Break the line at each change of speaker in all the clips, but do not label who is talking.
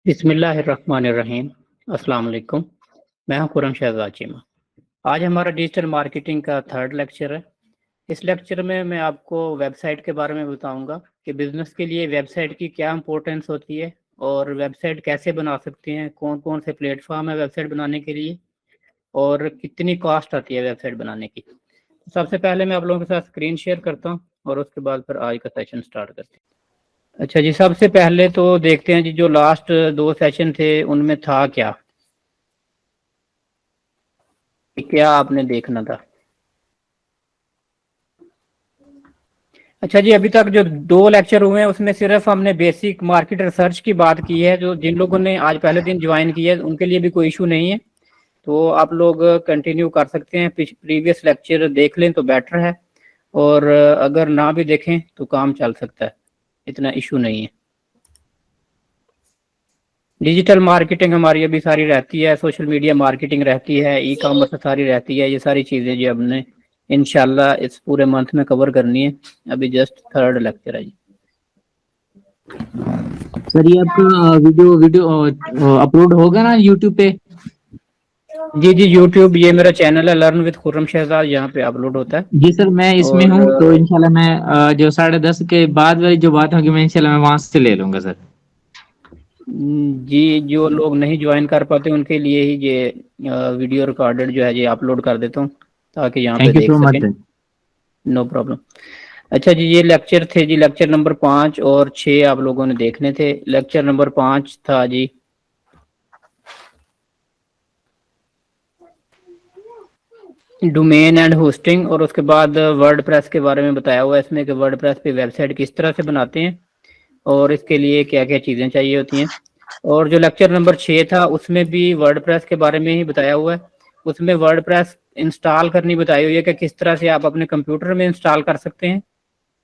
बिस्मिल्लाहिर्रहमानिर्रहीम। अस्सलाम वालेकुम। मैं हूं खुर्रम शहजाद चीमा। आज हमारा डिजिटल मार्केटिंग का थर्ड लेक्चर है। इस लेक्चर में मैं आपको वेबसाइट के बारे में बताऊंगा कि बिज़नेस के लिए वेबसाइट की क्या इंपॉर्टेंस होती है और वेबसाइट कैसे बना सकते हैं, कौन कौन से प्लेटफॉर्म है वेबसाइट बनाने के लिए और कितनी कॉस्ट आती है वेबसाइट बनाने की। सबसे पहले मैं आप लोगों के साथ स्क्रीन शेयर करता हूँ और उसके बाद फिर आज का सेशन स्टार्ट करते हैं। अच्छा जी, सबसे पहले तो देखते हैं जी, जो लास्ट दो सेशन थे उनमें था क्या क्या आपने देखना था। अच्छा जी, अभी तक जो दो लेक्चर हुए हैं उसमें सिर्फ हमने बेसिक मार्केट रिसर्च की बात की है। जो जिन लोगों ने आज पहले दिन ज्वाइन किया है उनके लिए भी कोई इशू नहीं है, तो आप लोग कंटिन्यू कर सकते हैं। प्रीवियस लेक्चर देख लें तो बेटर है, और अगर ना भी देखें तो काम चल सकता है, इतना इशू नहीं है। डिजिटल मार्केटिंग हमारी अभी सारी रहती है, सोशल मीडिया मार्केटिंग रहती है, ई कॉमर्स सारी रहती है। ये सारी चीज़ें जो हमने इंशाल्लाह इस पूरे मंथ में कवर करनी है। अभी जस्ट थर्ड लेक्चर है जी।
सर ये आपका वीडियो वीडियो अपलोड होगा ना यूट्यूब पे?
जी जी, यूट्यूब ये मेरा चैनल है लर्न विद खुर्रम शहजाद, यहाँ पे अपलोड होता है।
जी सर, मैं इसमें
और
हूँ तो इंशाल्लाह मैं जो 10:30 के बाद वाली जो बात होगी मैं इंशाल्लाह मैं वहां से ले लूंगा सर।
जी, जो लोग नहीं ज्वाइन कर पाते उनके लिए ही ये वीडियो रिकॉर्डेड जो है ये अपलोड कर देता हूँ ताकि यहाँ पे
थैंक यू
देख
सो मच
सकें।
सर।
No problem. अच्छा जी, ये लेक्चर थे जी, लेक्चर नंबर 5 और 6 आप लोगों ने देखने थे। लेक्चर नंबर 5 था जी डोमेन एंड होस्टिंग, और उसके बाद वर्डप्रेस के बारे में बताया हुआ है इसमें कि वर्डप्रेस पे वेबसाइट किस तरह से बनाते हैं और इसके लिए क्या क्या चीज़ें चाहिए होती हैं। और जो लेक्चर नंबर 6 था उसमें भी वर्डप्रेस के बारे में ही बताया हुआ है। उसमें वर्डप्रेस इंस्टॉल करनी बताई हुई है कि किस तरह से आप अपने कंप्यूटर में इंस्टॉल कर सकते हैं,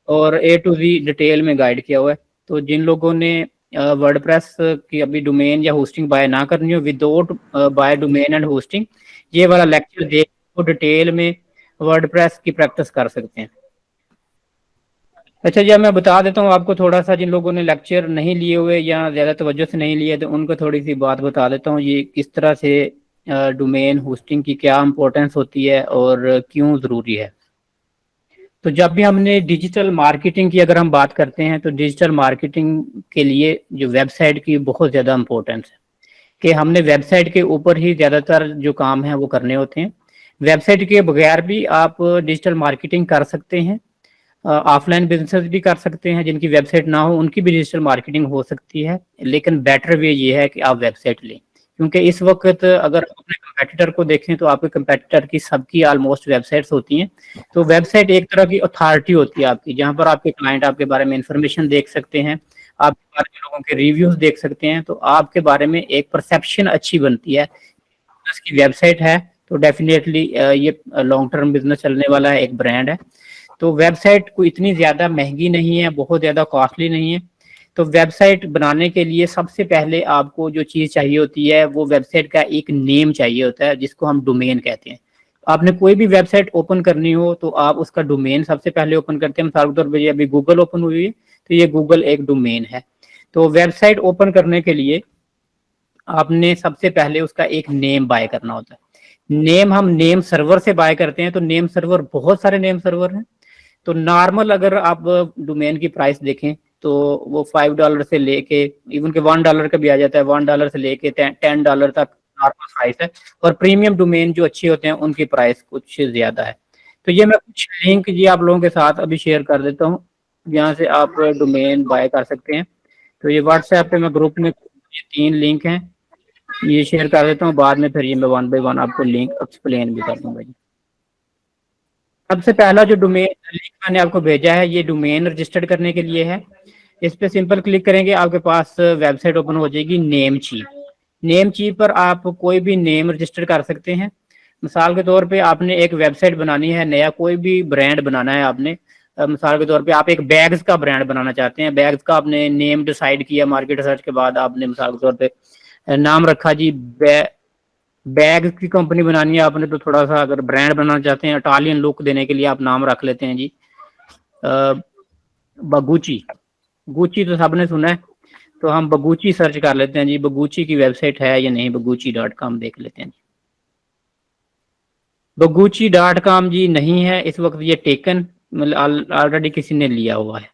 और ए टू जी डिटेल में गाइड किया हुआ है। तो जिन लोगों ने वर्डप्रेस की अभी डोमेन या होस्टिंग बाय ना करनी हो, without buy domain and hosting, ये वाला लेक्चर देख तो डिटेल में वर्डप्रेस की प्रैक्टिस कर सकते हैं। अच्छा जी, अब मैं बता देता हूँ आपको थोड़ा सा, जिन लोगों ने लेक्चर नहीं लिए हुए या ज़्यादा तवज्जो से नहीं लिए तो उनको थोड़ी सी बात बता देता हूँ ये किस तरह से डोमेन होस्टिंग की क्या इंपॉर्टेंस होती है और क्यों ज़रूरी है। तो जब भी हमने डिजिटल मार्केटिंग की अगर हम बात करते हैं तो डिजिटल मार्केटिंग के लिए जो वेबसाइट की बहुत ज़्यादा इंपॉर्टेंस है कि हमने वेबसाइट के ऊपर ही ज़्यादातर जो काम है वो करने होते हैं। वेबसाइट के बगैर भी आप डिजिटल मार्केटिंग कर सकते हैं। ऑफलाइन बिजनेस भी कर सकते हैं, जिनकी वेबसाइट ना हो उनकी भी डिजिटल मार्केटिंग हो सकती है, लेकिन बेटर वे ये है कि आप वेबसाइट लें। क्योंकि इस वक्त अगर अपने कंपेटिटर को देखें तो आपके कंपेटिटर की सबकी ऑलमोस्ट वेबसाइट्स होती हैं। तो वेबसाइट एक तरह की अथॉरिटी होती है आपकी, जहां पर आपके क्लाइंट आपके बारे में इंफॉर्मेशन देख सकते हैं, आपके बारे में लोगों के रिव्यूज देख सकते हैं। तो आपके बारे में एक परसेप्शन अच्छी बनती है। उसकी वेबसाइट है तो डेफिनेटली ये लॉन्ग टर्म बिजनेस चलने वाला है, एक ब्रांड है। तो वेबसाइट कोई इतनी ज़्यादा महंगी नहीं है, बहुत ज़्यादा कॉस्टली नहीं है। तो वेबसाइट बनाने के लिए सबसे पहले आपको जो चीज़ चाहिए होती है वो वेबसाइट का एक नेम चाहिए होता है, जिसको हम डोमेन कहते हैं। आपने कोई भी वेबसाइट ओपन करनी हो तो आप उसका डोमेन सबसे पहले ओपन करते हैं। मिसाल के तौर पर अभी गूगल ओपन हुई है तो ये गूगल एक डोमेन है। तो वेबसाइट ओपन करने के लिए आपने सबसे पहले उसका एक नेम बाय करना होता है। नेम हम नेम सर्वर से बाय करते हैं, तो नेम सर्वर बहुत सारे नेम सर्वर हैं। तो नॉर्मल अगर आप डोमेन की प्राइस देखें तो वो $5 से लेके इवन के $1 का भी आ जाता है, $1 से लेके $10 तक नॉर्मल प्राइस है। और प्रीमियम डोमेन जो अच्छे होते हैं उनकी प्राइस कुछ ज्यादा है। तो ये मैं कुछ लिंक जी आप लोगों के साथ अभी शेयर कर देता हूँ, यहाँ से आप डोमेन बाय कर सकते हैं। तो ये व्हाट्सएप पे मैं ग्रुप में ये 3 लिंक हैं, ये शेयर कर देता हूँ। बाद में फिर ये मैं वन बाय वन आपको लिंक एक्सप्लेन भी कर दूंगा जी। सबसे पहला जो डोमेन लिंक मैंने आपको भेजा है ये डोमेन रजिस्टर्ड करने के लिए है। इस पे सिंपल क्लिक करेंगे, आपके पास वेबसाइट ओपन हो जाएगी नेम चीप। नेम चीप पर आप कोई भी नेम रजिस्टर कर सकते हैं। मिसाल के तौर पे आपने एक वेबसाइट बनानी है, नया कोई भी ब्रांड बनाना है आपने। मिसाल के तौर पे आप एक बैग्स का ब्रांड बनाना चाहते हैं, बैग्स का आपने नेम डिसाइड किया मार्केट रिसर्च के बाद, आपने मिसाल के तौर पे नाम रखा जी बैग की कंपनी बनानी है आपने। तो थोड़ा सा अगर ब्रांड बनाना चाहते हैं इटालियन लुक देने के लिए आप नाम रख लेते हैं जी गुची। गुची तो सबने सुना है। तो हम बगुची सर्च कर लेते हैं जी, बगुची की वेबसाइट है या नहीं, बगुची.com देख लेते हैं। बगुची.com जी नहीं है इस वक्त, ये टेकन, मतलब ऑलरेडी किसी ने लिया हुआ है।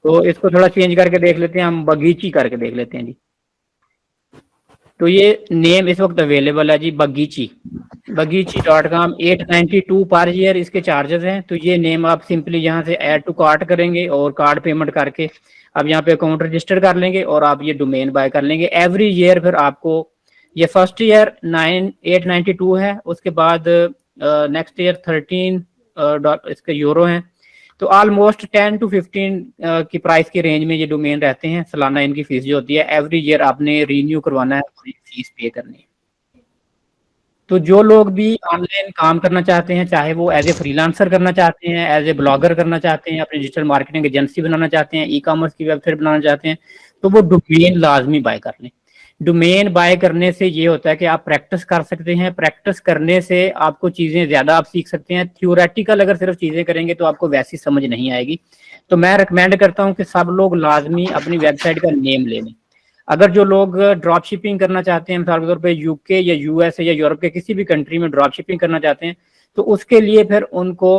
तो इसको थोड़ा चेंज करके देख लेते हैं, हम बगीची करके देख लेते हैं जी। तो ये नेम इस वक्त अवेलेबल है जी, बगीची.com। 892 पर ईयर इसके चार्जेस हैं। तो ये नेम आप सिंपली यहाँ से ऐड टू कार्ट करेंगे और कार्ड पेमेंट करके आप यहाँ पे अकाउंट रजिस्टर कर लेंगे और आप ये डोमेन बाय कर लेंगे। एवरी ईयर फिर आपको, ये फर्स्ट ईयर 892 है, उसके बाद नेक्स्ट ईयर 13 इसके यूरो हैं। तो ऑलमोस्ट 10 to 15 की प्राइस के रेंज में ये डोमेन रहते हैं। सालाना इनकी फीस जो होती है, एवरी ईयर आपने रीन्यू करवाना है, फीस पे करनी है। तो जो लोग भी ऑनलाइन काम करना चाहते हैं, चाहे वो एज ए फ्रीलांसर करना चाहते हैं, एज ए ब्लॉगर करना चाहते हैं, अपनी डिजिटल मार्केटिंग एजेंसी बनाना चाहते हैं, ई कॉमर्स की वेबसाइट बनाना चाहते हैं, तो वो डोमेन लाजमी बाय कर लें। डोमेन बाय करने से ये होता है कि आप प्रैक्टिस कर सकते हैं। प्रैक्टिस करने से आपको चीज़ें ज़्यादा आप सीख सकते हैं। थ्योरेटिकल अगर सिर्फ चीज़ें करेंगे तो आपको वैसी समझ नहीं आएगी। तो मैं रिकमेंड करता हूँ कि सब लोग लाजमी अपनी वेबसाइट का नेम ले लें। अगर जो लोग ड्रॉप शिपिंग करना चाहते हैं, मिसाल के तौर पे यूके या यूएस या यूरोप के किसी भी कंट्री में ड्रॉप शिपिंग करना चाहते हैं, तो उसके लिए फिर उनको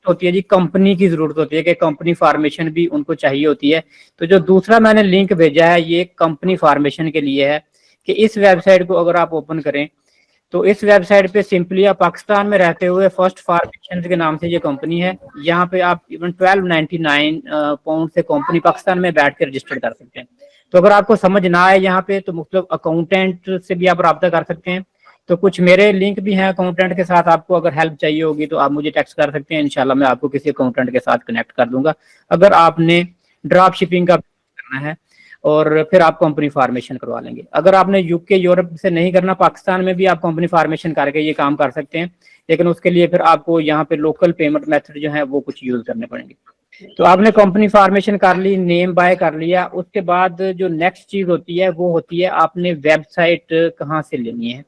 होती है जी, कंपनी की जरूरत होती है कि कंपनी फॉर्मेशन भी उनको चाहिए होती है। तो जो दूसरा मैंने लिंक भेजा है, ये कंपनी फॉर्मेशन के लिए है कि इस वेबसाइट को अगर आप ओपन करें तो इस वेबसाइट पे सिंपली आप पाकिस्तान में रहते हुए फर्स्ट फॉर्मेशन के नाम से ये कंपनी है। यहाँ पे आप इवन 1299 पाउंड से कंपनी पाकिस्तान में बैठ के रजिस्टर कर सकते हैं। तो अगर आपको समझ ना आए यहाँ पे, तो मतलब अकाउंटेंट से भी आप रब्ता कर सकते हैं। तो कुछ मेरे लिंक भी हैं अकाउंटेंट के साथ, आपको अगर हेल्प चाहिए होगी तो आप मुझे टेक्स्ट कर सकते हैं, इंशाल्लाह मैं आपको किसी अकाउंटेंट के साथ कनेक्ट कर दूंगा अगर आपने ड्रॉप शिपिंग का करना है। और फिर आप कंपनी फॉर्मेशन करवा लेंगे। अगर आपने यूके यूरोप से नहीं करना, पाकिस्तान में भी आप कंपनी फॉर्मेशन करके ये काम कर सकते हैं, लेकिन उसके लिए फिर आपको यहाँ पे लोकल पेमेंट मेथड जो है वो कुछ यूज करने पड़ेंगे। तो आपने कंपनी फॉर्मेशन कर ली, नेम बाय कर लिया, उसके बाद जो नेक्स्ट चीज होती है वो होती है आपने वेबसाइट कहाँ से लेनी है।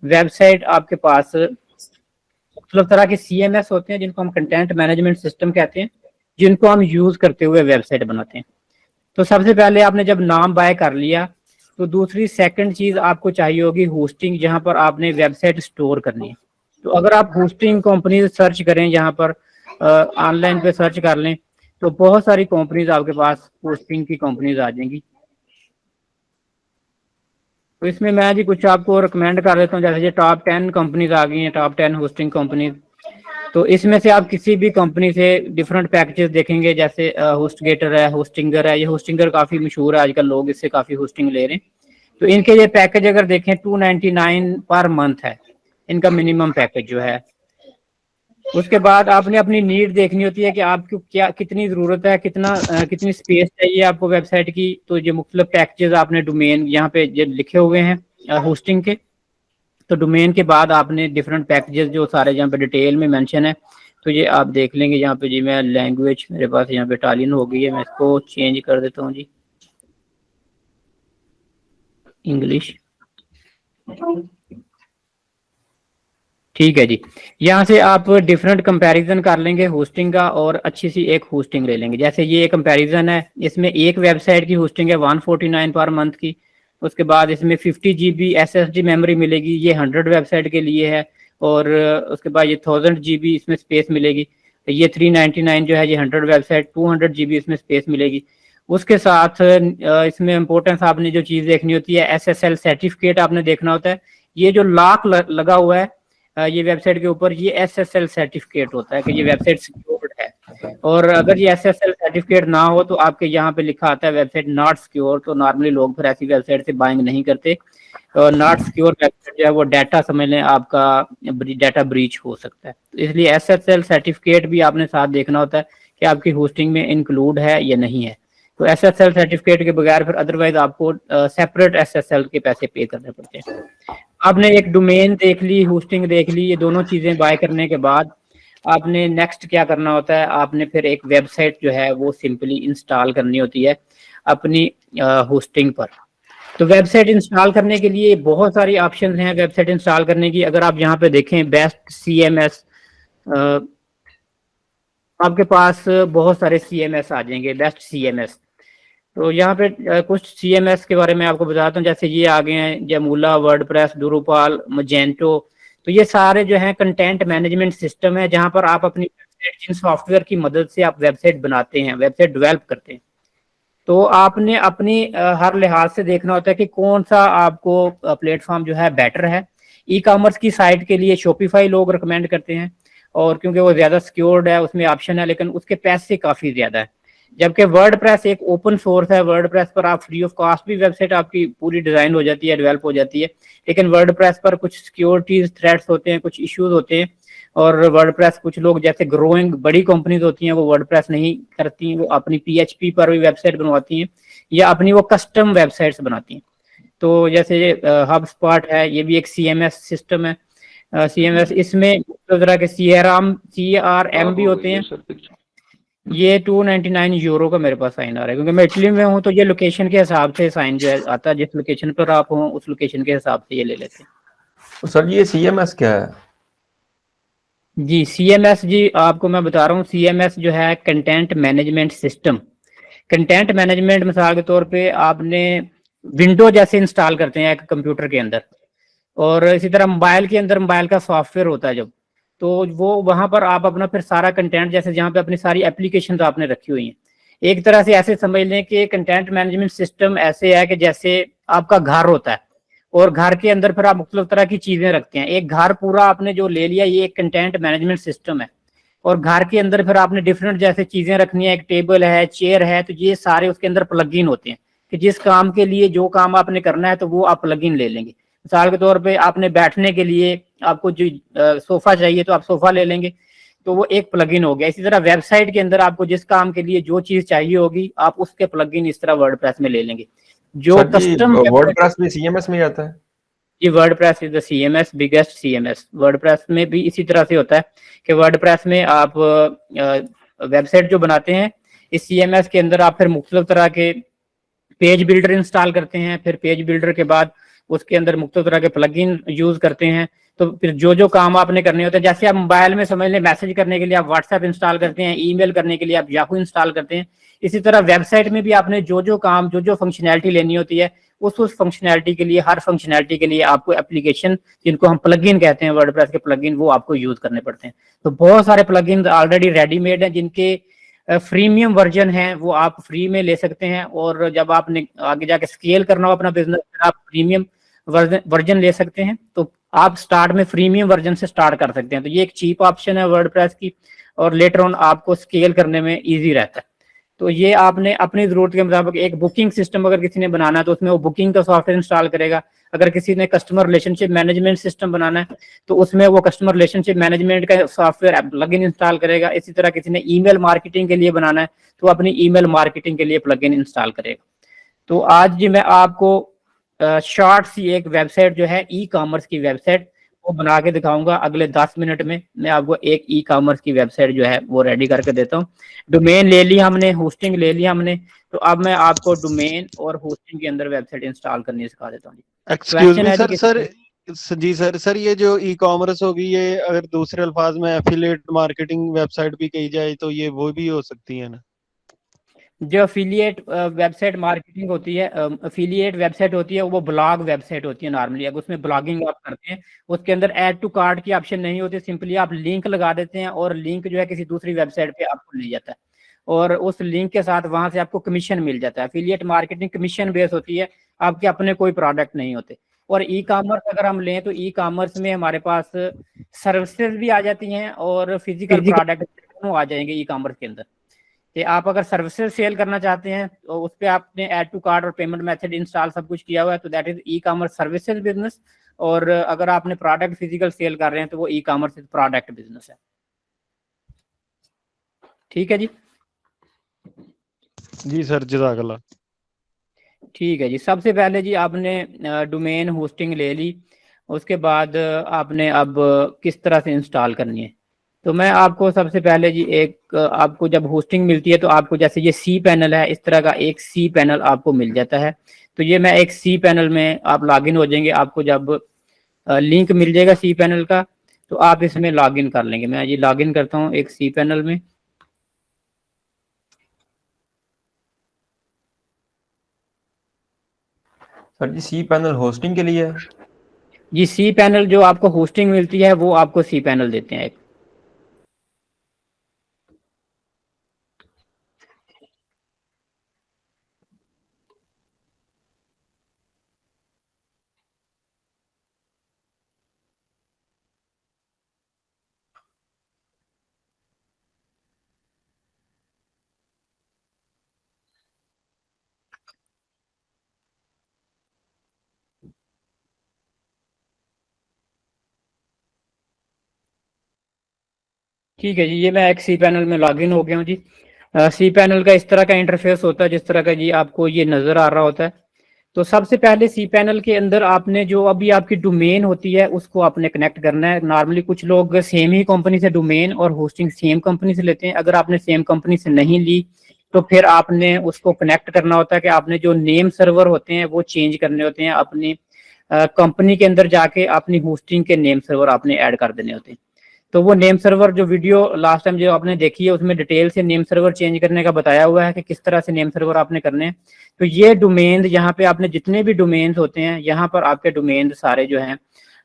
वेबसाइट आपके पास मतलब तरह के CMS होते हैं जिनको हम कंटेंट मैनेजमेंट सिस्टम कहते हैं, जिनको हम यूज करते हुए वेबसाइट बनाते हैं। तो सबसे पहले आपने जब नाम बाय कर लिया, तो दूसरी सेकंड चीज आपको चाहिए होगी होस्टिंग, जहां पर आपने वेबसाइट स्टोर करनी है। तो अगर आप होस्टिंग कंपनी सर्च करें, जहां पर ऑनलाइन पे सर्च कर लें, तो बहुत सारी कंपनीज आपके पास होस्टिंग की कंपनीज आ जाएंगी। तो इसमें मैं जी कुछ आपको रिकमेंड कर देता हूँ, जैसे ये टॉप 10 कंपनीज आ गई हैं, टॉप 10 होस्टिंग कंपनीज। तो इसमें से आप किसी भी कंपनी से डिफरेंट पैकेजेस देखेंगे, जैसे होस्टगेटर है, होस्टिंगर है। ये होस्टिंगर काफी मशहूर है आजकल, लोग इससे काफी होस्टिंग ले रहे हैं। तो इनके ये पैकेज अगर देखें 299 पर मंथ है इनका मिनिमम पैकेज जो है। उसके बाद आपने अपनी नीड देखनी होती है कि आपको क्या कितनी जरूरत है, कितनी स्पेस चाहिए आपको वेबसाइट की। तो ये मुख्तलिफ पैकेजेस आपने डोमेन यहाँ पे जो लिखे हुए हैं होस्टिंग के, तो डोमेन के बाद आपने डिफरेंट पैकेजेस जो सारे यहाँ पे डिटेल में मेंशन है, तो ये आप देख लेंगे। यहाँ पे जी मैं लैंग्वेज मेरे पास यहाँ पे इटालियन हो गई है, मैं इसको चेंज कर देता हूँ जी, इंग्लिश। ठीक है जी। यहाँ से आप डिफरेंट कंपैरिजन कर लेंगे होस्टिंग का और अच्छी सी एक होस्टिंग ले लेंगे। जैसे ये कंपैरिजन है, इसमें एक वेबसाइट की होस्टिंग है 149 पर मंथ की। उसके बाद इसमें 50 GB SSD मेमोरी मिलेगी, ये 100 वेबसाइट के लिए है। और उसके बाद ये 1000 GB इसमें स्पेस मिलेगी। तो ये 399 जो है ये 100 वेबसाइट, 200 GB इसमें स्पेस मिलेगी। उसके साथ इसमें इम्पोर्टेंस आपने जो चीज़ देखनी होती है, SSL सर्टिफिकेट आपने देखना होता है। ये जो लॉक लगा हुआ है ये वेबसाइट के ऊपर, ये SSL सर्टिफिकेट होता है कि ये वेबसाइट सिक्योर्ड है। और अगर ये SSL सर्टिफिकेट ना हो तो आपके यहाँ पे लिखा आता है वेबसाइट नॉट सिक्योर। तो नॉर्मली लोग फिर ऐसी वेबसाइट से बाइंग नहीं करते। और नॉट सिक्योर वेबसाइट जो है वो डाटा समझ लें आपका डाटा ब्रीच हो सकता है। तो इसलिए SSL सर्टिफिकेट भी आपने साथ देखना होता है कि आपकी होस्टिंग में इंक्लूड है या नहीं है। तो SSL सर्टिफिकेट के बगैर फिर अदरवाइज आपको सेपरेट SSL के पैसे पे करने पड़ते हैं। आपने एक डोमेन देख ली, होस्टिंग देख ली, ये दोनों चीजें बाय करने के बाद आपने नेक्स्ट क्या करना होता है, आपने फिर एक वेबसाइट जो है वो सिंपली इंस्टॉल करनी होती है अपनी होस्टिंग पर। तो वेबसाइट इंस्टॉल करने के लिए बहुत सारी ऑप्शन हैं वेबसाइट इंस्टॉल करने की। अगर आप यहाँ पे देखें बेस्ट CMS आपके पास बहुत सारे CMS आ जाएंगे, बेस्ट CMS। तो यहाँ पे कुछ CMS के बारे में आपको बताता हूँ। जैसे ये आ गए हैं, जमूला, वर्डप्रेस, डुरुपाल, मजेंटो। तो ये सारे जो है कंटेंट मैनेजमेंट सिस्टम है, जहाँ पर आप अपनी वेबसाइट, जिन सॉफ्टवेयर की मदद से आप वेबसाइट बनाते हैं, वेबसाइट डेवलप करते हैं, तो आपने अपनी हर लिहाज से देखना होता है कि कौन सा आपको प्लेटफॉर्म जो है बेटर है। ई कॉमर्स की साइट के लिए शॉपिफाई लोग रिकमेंड करते हैं, और क्योंकि वो ज़्यादा सिक्योर्ड है, उसमें ऑप्शन है, लेकिन उसके पैसे काफ़ी ज़्यादा है। जबकि वर्डप्रेस एक ओपन सोर्स है, वर्डप्रेस पर आप फ्री ऑफ कॉस्ट भी वेबसाइट आपकी पूरी डिज़ाइन हो जाती है, डेवलप हो जाती है। लेकिन वर्डप्रेस पर कुछ सिक्योरिटीज थ्रेट्स होते हैं, कुछ इश्यूज होते हैं, और वर्डप्रेस कुछ लोग जैसे ग्रोइंग बड़ी कंपनीज होती हैं वो वर्डप्रेस नहीं करती, वो अपनी PHP पर भी वेबसाइट बनवाती हैं, या अपनी वो कस्टम वेबसाइट्स बनाती हैं। तो जैसे हब स्पॉट है, ये भी एक CMS सिस्टम है। CMS इसमें तो तरह के CRM भी होते हैं। ये 299 यूरो का मेरे पास साइन आ रहा है, क्योंकि मैं इटली में हूँ, तो ये लोकेशन के हिसाब से साइन जो है आता है, जिस लोकेशन पर आप हो उस लोकेशन के हिसाब से ये ले लेते हैं।
तो सर ये CMS क्या है?
जी CMS, जी आपको मैं बता रहा हूँ, CMS जो है content management system. Content management मिसाल के तौर पे आपने विंडो जैसे इंस्टॉल करते हैं एक कंप्यूटर के अंदर, और इसी तरह मोबाइल के अंदर मोबाइल का सॉफ्टवेयर होता है जब, तो वो वहां पर आप अपना फिर सारा कंटेंट, जैसे जहाँ पे अपनी सारी एप्लीकेशन तो आपने रखी हुई हैं, एक तरह से ऐसे समझ लें कि कंटेंट मैनेजमेंट सिस्टम ऐसे है कि जैसे आपका घर होता है, और घर के अंदर फिर आप मुख्तलिफ तरह की चीजें रखते हैं। एक घर पूरा आपने जो ले लिया, ये एक कंटेंट मैनेजमेंट सिस्टम है। और घर के अंदर फिर आपने डिफरेंट जैसे चीजें रखनी है, एक टेबल है, चेयर है, तो ये सारे उसके अंदर प्लगइन होते हैं कि जिस काम के लिए जो काम आपने करना है तो वो आप प्लगइन ले लेंगे। मिसाल के तौर पे आपने बैठने के लिए आपको जो सोफा चाहिए तो आप सोफा ले लेंगे, तो वो एक प्लगइन हो गया। इसी तरह वेबसाइट के अंदर आपको जिस काम के लिए जो चीज चाहिए होगी, आप उसके प्लगइन इस तरह वर्डप्रेस में ले लेंगे। जो
सर जी
कस्टम
वर्डप्रेस भी CMS में ही आता है?
जी, WordPress is the CMS, biggest CMS। WordPress में भी इसी तरह से होता है कि वर्डप्रेस में आप वेबसाइट जो बनाते हैं, इस CMS के अंदर आप फिर मुख्तलिफ तरह के पेज बिल्डर इंस्टॉल करते हैं। फिर पेज बिल्डर के बाद उसके अंदर मुख्तलिफ तरह के प्लगइन यूज करते हैं। तो फिर जो जो काम आपने करने होते हैं, जैसे आप मोबाइल में समझ लें मैसेज करने के लिए आप व्हाट्सएप इंस्टॉल करते हैं, ईमेल करने के लिए आप याहू इंस्टॉल करते हैं, इसी तरह वेबसाइट में भी आपने जो जो काम, जो जो फंक्शनैलिटी लेनी होती है, उस फंक्शनैलिटी के लिए, हर फंक्शनैलिटी के लिए आपको एप्लीकेशन, जिनको हम प्लगइन कहते हैं, वर्डप्रेस के प्लगइन, वो आपको यूज करने पड़ते हैं। तो बहुत सारे प्लगइन ऑलरेडी रेडीमेड हैं, जिनके प्रीमियम वर्जन है वो आप फ्री में ले सकते हैं, और जब आपने आगे जाके स्केल करना हो अपना बिजनेस, आप प्रीमियम वर्जन ले सकते हैं। तो आप स्टार्ट में प्रीमियम वर्जन से स्टार्ट कर सकते हैं। तो ये एक चीप ऑप्शन है वर्डप्रेस की, और लेटर ऑन आपको स्केल करने में इजी रहता है। तो ये आपने अपनी जरूरत के मुताबिक, एक बुकिंग सिस्टम अगर किसी ने बनाना है तो उसमें वो बुकिंग का सॉफ्टवेयर इंस्टॉल करेगा। अगर किसी ने कस्टमर रिलेशनशिप मैनेजमेंट सिस्टम बनाना है तो उसमें वो कस्टमर रिलेशनशिप मैनेजमेंट का सॉफ्टवेयर प्लगइन इंस्टॉल करेगा। इसी तरह किसी ने ईमेल मार्केटिंग के लिए बनाना है तो अपनी ईमेल मार्केटिंग के लिए प्लगइन इंस्टॉल करेगा। तो आज जी मैं आपको शॉर्ट सी एक वेबसाइट जो है ई कॉमर्स की वेबसाइट, वो बना के दिखाऊंगा। अगले 10 मिनट में मैं आपको एक ई कॉमर्स की वेबसाइट जो है वो रेडी करके देता हूँ। डोमेन ले लिया हमने, होस्टिंग ले लिया हमने, तो अब मैं आपको डोमेन और होस्टिंग के अंदर वेबसाइट इंस्टॉल करनी सिखा देता हूँ।
एक्सक्यूज मी सर जी सर ये जो ई कॉमर्स होगी, ये अगर दूसरे अल्फाज में एफिलिएट मार्केटिंग वेबसाइट भी कही जाए तो ये वो भी हो सकती है ना?
जो अफिलिएट वेबसाइट मार्केटिंग होती है, अफिलिएट वेबसाइट होती है, वो ब्लॉग वेबसाइट होती है नॉर्मली। अगर उसमें ब्लॉगिंग आप करते हैं, उसके अंदर ऐड टू कार्ट की ऑप्शन नहीं होती, सिंपली आप लिंक लगा देते हैं और लिंक जो है किसी दूसरी वेबसाइट पे आपको ले जाता है, और उस लिंक के साथ वहां से आपको कमीशन मिल जाता है। अफिलिएट मार्केटिंग कमीशन बेस होती है, आपके अपने कोई प्रोडक्ट नहीं होते। और ई कॉमर्स अगर हम लें तो ई कॉमर्स में हमारे पास सर्विसेज भी आ जाती हैं और फिजिकल प्रोडक्ट दोनों आ जाएंगे ई कॉमर्स के अंदर। कि आप अगर सर्विसेज सेल करना चाहते हैं तो उस पर आपने ऐड टू कार्ट और पेमेंट मेथड इंस्टॉल सब कुछ किया हुआ है, तो that is e commerce services business. और अगर आपने प्रोडक्ट फिजिकल सेल कर रहे हैं तो वो ई कॉमर्स प्रोडक्ट बिजनेस है। ठीक है जी।
जी सर, जज़ाकल्लाह।
ठीक है जी। सबसे पहले जी आपने डोमेन होस्टिंग ले ली, उसके बाद आपने अब किस तरह से इंस्टॉल करनी है। तो मैं आपको सबसे पहले जी एक, आपको जब होस्टिंग मिलती है तो आपको जैसे ये सी पैनल है, इस तरह का एक सी पैनल आपको मिल जाता है। तो ये मैं एक सी पैनल में आप लॉगिन हो जाएंगे, आपको जब लिंक मिल जाएगा सी पैनल का तो आप इसमें लॉगिन कर लेंगे। मैं ये लॉगिन करता हूँ एक सी पैनल में।
सर जी सी पैनल होस्टिंग के लिए है?
जी सी पैनल जो आपको होस्टिंग मिलती है वो आपको सी पैनल देते हैं एक। ठीक है जी, ये मैं एक सी पैनल में लॉगिन हो गया हूँ जी। सी पैनल का इस तरह का इंटरफेस होता है जिस तरह का जी आपको ये नजर आ रहा होता है। तो सबसे पहले सी पैनल के अंदर आपने जो अभी आपकी डोमेन होती है उसको आपने कनेक्ट करना है। नॉर्मली कुछ लोग सेम ही कंपनी से डोमेन और होस्टिंग सेम कंपनी से लेते हैं। अगर आपने सेम कंपनी से नहीं ली तो फिर आपने उसको कनेक्ट करना होता है कि आपने जो नेम सर्वर होते हैं वो चेंज करने होते हैं। अपनी कंपनी के अंदर जाके अपनी होस्टिंग के नेम सर्वर आपने ऐड कर देने होते हैं। तो वो नेम सर्वर जो वीडियो लास्ट टाइम जो आपने देखी है उसमें डिटेल से नेम सर्वर चेंज करने का बताया हुआ है कि किस तरह से नेम सर्वर आपने करने हैं। तो ये डोमेन यहाँ पे आपने जितने भी डोमेन्स होते हैं यहाँ पर आपके डोमेन सारे जो हैं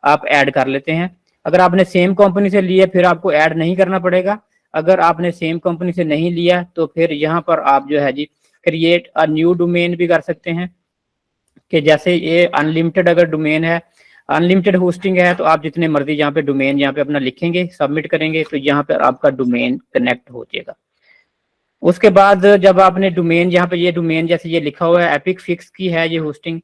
आप ऐड कर लेते हैं। अगर आपने सेम कंपनी से लिया फिर आपको ऐड नहीं करना पड़ेगा। अगर आपने सेम कंपनी से नहीं लिया तो फिर यहाँ पर आप जो है जी क्रिएट अ न्यू डोमेन भी कर सकते हैं कि जैसे ये अनलिमिटेड अगर डोमेन है, अनलिमिटेड होस्टिंग है तो आप जितने मर्जी यहाँ पे डोमेन यहाँ पे अपना लिखेंगे सबमिट करेंगे तो यहाँ पर आपका डोमेन कनेक्ट हो जाएगा। उसके बाद जब आपने डोमेन यहाँ पे ये डोमेन जैसे ये लिखा हुआ है एपिक फिक्स की है ये होस्टिंग,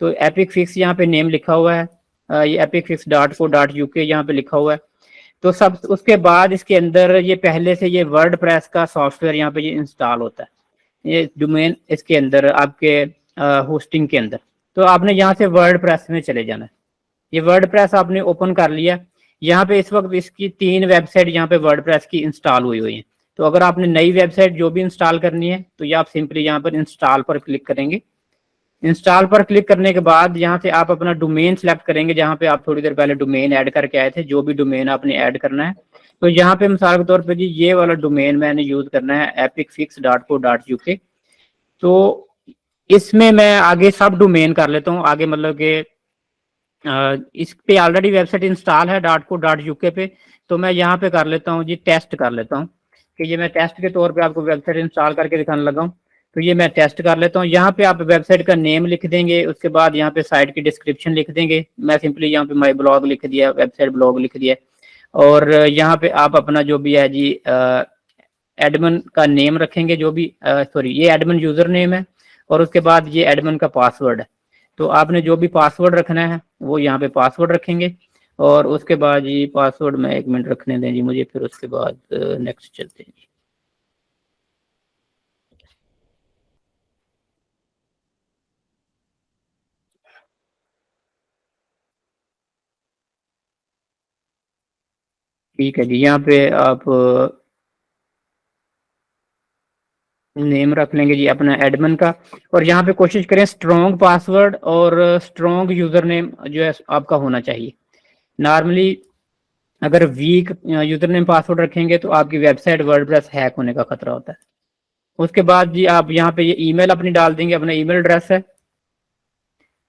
तो एपिक फिक्स यहाँ पे नेम लिखा हुआ है, ये epicfix.co.uk यहाँ पे लिखा हुआ है। तो सब उसके बाद इसके अंदर ये पहले से ये वर्डप्रेस का सॉफ्टवेयर यहाँ पे ये इंस्टॉल होता है ये डोमेन इसके अंदर आपके होस्टिंग के अंदर। तो आपने यहाँ से वर्डप्रेस में चले जाना है। ये वर्डप्रेस आपने ओपन कर लिया। यहाँ पे इस वक्त इसकी 3 वेबसाइट यहाँ पे वर्डप्रेस की इंस्टॉल हुई है। तो अगर आपने नई वेबसाइट जो भी इंस्टॉल करनी है तो ये आप सिंपली यहाँ पर इंस्टॉल पर क्लिक करेंगे। इंस्टॉल पर क्लिक करने के बाद यहाँ से आप अपना डोमेन सेलेक्ट करेंगे जहाँ पे आप थोड़ी देर पहले डोमेन ऐड करके आए थे, जो भी डोमेन आपने ऐड करना है। तो यहाँ पे मिसाल के तौर पे जी ये वाला डोमेन मैंने यूज करना है epicfix.co.uk। तो इसमें मैं आगे सब डोमेन कर लेता हूँ आगे, मतलब कि इस पे ऑलरेडी वेबसाइट इंस्टॉल है .co.uk पे। तो मैं यहाँ पे कर लेता हूँ जी टेस्ट कर लेता हूँ कि ये मैं टेस्ट के तौर पे आपको वेबसाइट इंस्टॉल करके दिखाने लगा हूँ। तो ये मैं टेस्ट कर लेता हूँ। यहाँ पे आप वेबसाइट का नेम लिख देंगे, उसके बाद यहाँ पे साइट की डिस्क्रिप्शन लिख देंगे। मैं सिंपली यहाँ पे माई ब्लॉग लिख दिया, वेबसाइट ब्लॉग लिख दिया। और यहाँ पे आप अपना जो भी है जी एडमिन का नेम रखेंगे, जो भी सॉरी ये एडमिन यूजर नेम है और उसके बाद ये एडमिन का पासवर्ड है। तो आपने जो भी पासवर्ड रखना है वो यहाँ पे पासवर्ड रखेंगे और उसके बाद जी पासवर्ड में 1 मिनट रखने दें जी मुझे, फिर उसके बाद नेक्स्ट चलते हैं जी। ठीक है जी, यहाँ पे आप नेम रख लेंगे जी अपना एडमिन का। और यहाँ पे कोशिश करें स्ट्रॉन्ग पासवर्ड और स्ट्रॉन्ग यूजर नेम जो है आपका होना चाहिए। नॉर्मली अगर वीक यूजर नेम पासवर्ड रखेंगे तो आपकी वेबसाइट वर्डप्रेस हैक होने का खतरा होता है। उसके बाद जी आप यहाँ पे ये ईमेल अपनी डाल देंगे, अपना ईमेल एड्रेस है।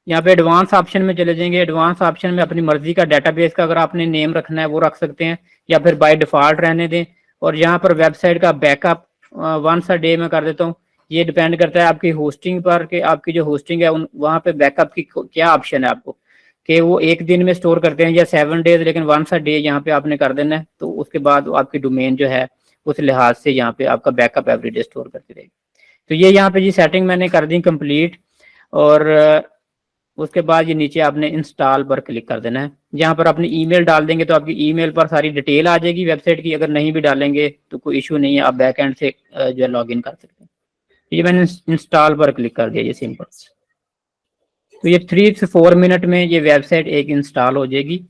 यहाँ पे एडवांस ऑप्शन में चले जाएंगे। एडवांस ऑप्शन में अपनी मर्जी का डेटाबेस का अगर आपने नेम रखना है वो रख सकते हैं या फिर बाय डिफॉल्ट रहने दें। और यहाँ पर वेबसाइट का बैकअप वंस अ डे में कर देता हूँ। ये डिपेंड करता है आपकी होस्टिंग पर कि आपकी जो होस्टिंग है वहाँ पे बैकअप की क्या ऑप्शन है आपको, कि वो 1 दिन में स्टोर करते हैं या 7 डेज, लेकिन वंस अ डे यहाँ पे आपने कर देना है। तो उसके बाद आपकी डोमेन जो है उस लिहाज से यहाँ पे आपका बैकअप एवरीडे स्टोर करती रहेगी। तो ये यहाँ पे जी सेटिंग मैंने कर दी कंप्लीट। और उसके बाद ये नीचे आपने इंस्टॉल पर क्लिक कर देना है। जहाँ पर अपनी ईमेल डाल देंगे तो आपकी ईमेल पर सारी डिटेल आ जाएगी वेबसाइट की। अगर नहीं भी डालेंगे तो कोई इशू नहीं है, आप बैक एंड से जो है लॉगिन कर सकते हैं। ये मैंने इंस्टॉल पर क्लिक कर दिया, ये सिंपल। तो ये 3 से 4 मिनट में ये वेबसाइट एक इंस्टॉल हो जाएगी।